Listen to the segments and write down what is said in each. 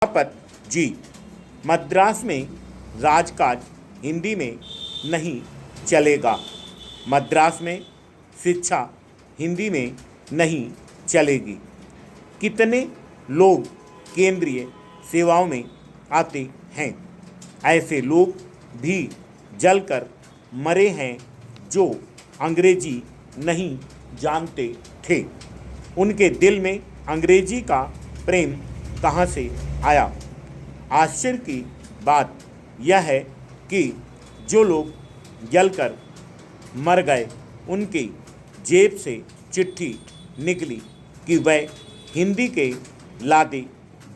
सभापत जी, मद्रास में राजकाज हिंदी में नहीं चलेगा। मद्रास में शिक्षा हिंदी में नहीं चलेगी। कितने लोग केंद्रीय सेवाओं में आते हैं, ऐसे लोग भी जलकर मरे हैं जो अंग्रेजी नहीं जानते थे। उनके दिल में अंग्रेजी का प्रेम कहाँ से आया? आश्चर्य की बात यह है कि जो लोग जलकर मर गए, उनकी जेब से चिट्ठी निकली कि वह हिंदी के लादे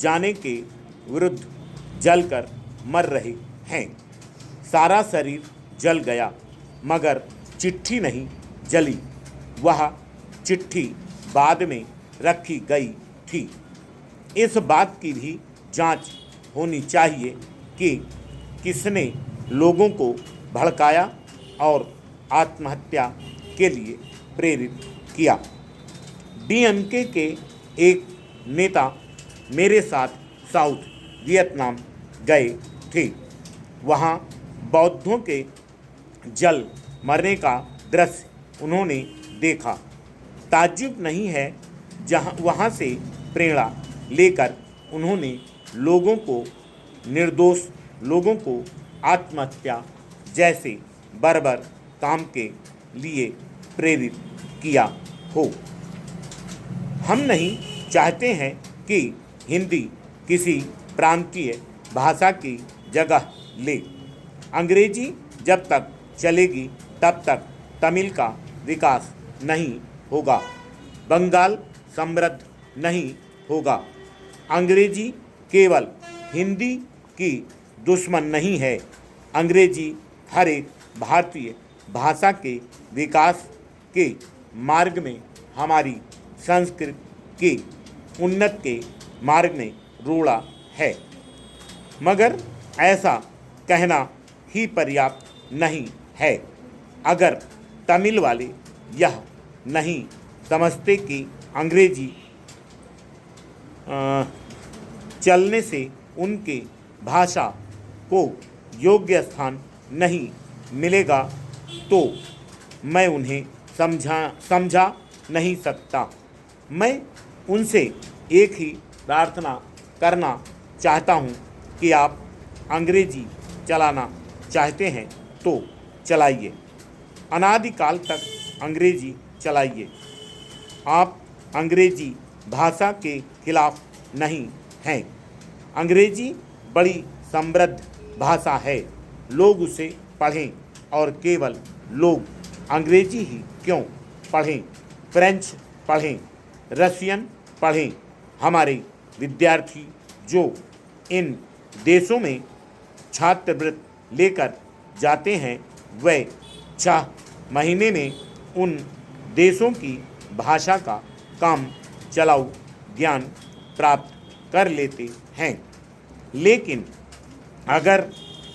जाने के विरुद्ध जलकर मर रहे हैं। सारा शरीर जल गया मगर चिट्ठी नहीं जली। वह चिट्ठी बाद में रखी गई थी। इस बात की भी जांच होनी चाहिए कि किसने लोगों को भड़काया और आत्महत्या के लिए प्रेरित किया। डीएमके के एक नेता मेरे साथ साउथ वियतनाम गए थे। वहाँ बौद्धों के जल मरने का दृश्य उन्होंने देखा। ताज्जुब नहीं है, वहाँ से प्रेरणा लेकर उन्होंने निर्दोष लोगों को आत्महत्या जैसे बर्बर काम के लिए प्रेरित किया हो। हम नहीं चाहते हैं कि हिंदी किसी प्रांतीय भाषा की जगह ले। अंग्रेजी जब तक चलेगी तब तक तमिल का विकास नहीं होगा, बंगाल समृद्ध नहीं होगा। अंग्रेजी केवल हिंदी की दुश्मन नहीं है। अंग्रेजी हर एक भारतीय भाषा के विकास के मार्ग में, हमारी संस्कृति की उन्नति के मार्ग में रोड़ा है। मगर ऐसा कहना ही पर्याप्त नहीं है। अगर तमिल वाले यह नहीं समझते कि अंग्रेजी चलने से उनके भाषा को योग्य स्थान नहीं मिलेगा, तो मैं उन्हें समझा नहीं सकता। मैं उनसे एक ही प्रार्थना करना चाहता हूँ कि आप अंग्रेजी चलाना चाहते हैं तो चलाइए, अनादिकाल तक अंग्रेजी चलाइए। आप अंग्रेजी भाषा के खिलाफ नहीं हैं। अंग्रेजी बड़ी समृद्ध भाषा है। लोग उसे पढ़ें, और केवल लोग अंग्रेजी ही क्यों पढ़ें, फ्रेंच पढ़ें, रशियन पढ़ें। हमारे विद्यार्थी जो इन देशों में छात्रवृत्ति लेकर जाते हैं, वे 6 महीने में उन देशों की भाषा का काम चलाऊ ज्ञान प्राप्त कर लेते हैं। लेकिन अगर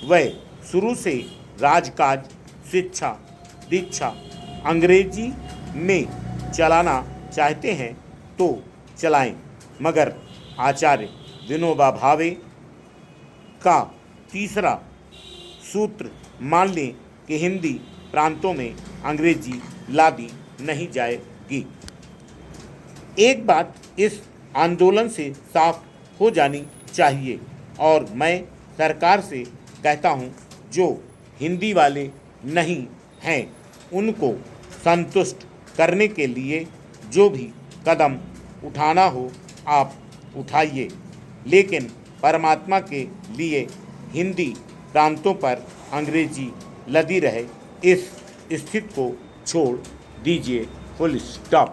वह शुरू से राजकाज, शिक्षा, दीक्षा अंग्रेजी में चलाना चाहते हैं तो चलाएं, मगर आचार्य विनोबा भावे का तीसरा सूत्र मान लें कि हिंदी प्रांतों में अंग्रेजी लादी नहीं जाएगी। एक बात इस आंदोलन से साफ हो जानी चाहिए, और मैं सरकार से कहता हूं, जो हिंदी वाले नहीं हैं उनको संतुष्ट करने के लिए जो भी कदम उठाना हो आप उठाइए, लेकिन परमात्मा के लिए हिंदी प्रांतों पर अंग्रेजी लदी रहे, इस स्थिति को छोड़ दीजिए। Full stop.